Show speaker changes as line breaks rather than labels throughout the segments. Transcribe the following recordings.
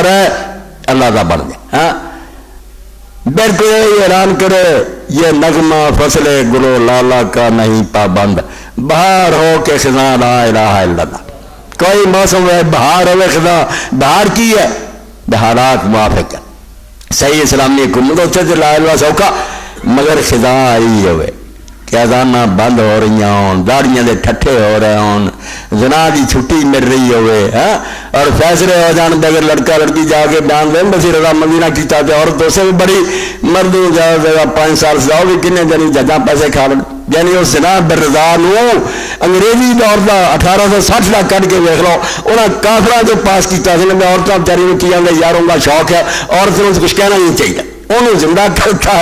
گناہگار ہے اللہ کا بن گیا. ہاں بالکل اعلان کرے یہ نغمہ فصل گلو لالا کا نہیں پابند، بہار ہو کے خزاں لا الہ الا اللہ. کوئی موسم ہے بہار ہوئے خزاں، بہار کی ہے بہارات موافق ہے. صحیح اسلامی حکومت اتنے تو لا الہ سوکھا، مگر خزاں آئی ہوئے کہ اذاناں بند ہو رہی ہوں، داڑیاں دے ٹھٹھے ہو رہے ہوں، زنا دی چھٹی مل رہی ہوئے، ہاں اور فیصلے ہو جان بغیر لڑکا لڑکی جا کے بیان دیں بسی رضامندی نہ کیتا تے عورت اسے بھی بڑی مردوں جا 5 سال سزا بھی کنے جانی ججاں پیسے کھا لیں. یعنی اس زنا برضا نو انگریزی دور دا 1860 دا کٹ کے دیکھ لو انہاں کافراں جو پاس کیتا سی میں عورتاں بیچاری نوں کیاں دے یاروں کا شوق ہے، عورت نوں کچھ کہنا نہیں چاہیے، انہوں زندہ کرتا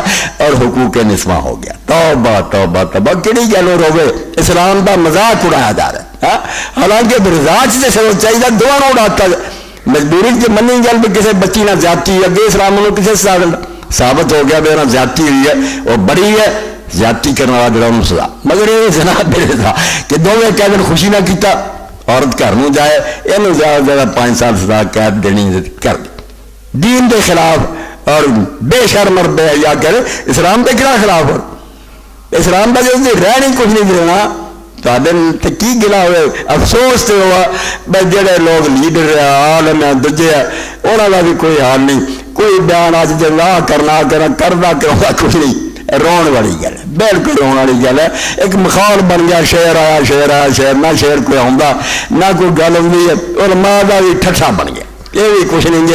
اور حقوق نسواں ہو گیا. توبہ توبہ توبہ کہڑی گل روے، اسلام دا مذاق اڑایا جا رہا ہے. حالانکہ برزاج سے سمجھ چاہیے دونوں اڑاتا مجبوری کی منی گل بھی کسی بچی نہ زیادتی اگے اسلام انہوں کسی ثابت ہو گیا میرا زیادتی ہوئی ہے وہ بڑی ہے زیادتی کرنے والا جڑا انہوں سزا. مگر یہ جناب میرے تھا کہ دونوں کہہ خوشی نہ کیتا عورت گھر میں جائے یہ زیادہ زیادہ 5 سال سزا قید دینی کر دی دین کے خلاف اور بے شرم اور بے حیا کرے. اسلام کے کیا خلاف ہو اسلام کا جو رہ نہیں کچھ نہیں دینا تے کی گلا ہوئے. افسوس تو ہوا بھائی جڑے لوگ لیڈر ہے عالم ہے دجے ہے انہوں کا بھی کوئی حال نہیں، کوئی بیان اج دے نہ کرنا کرنا کچھ نہیں. رون والی گل ہے، بالکل رون والی گل ہے. ایک مخال بن گیا شعر آیا شعر آیا شعر نہ شعر کوئی آتا نہ کوئی گل ہوتی ہے، علماء کا بھی ٹھٹھا بن گیا. یہ بھی کچھ نہیں.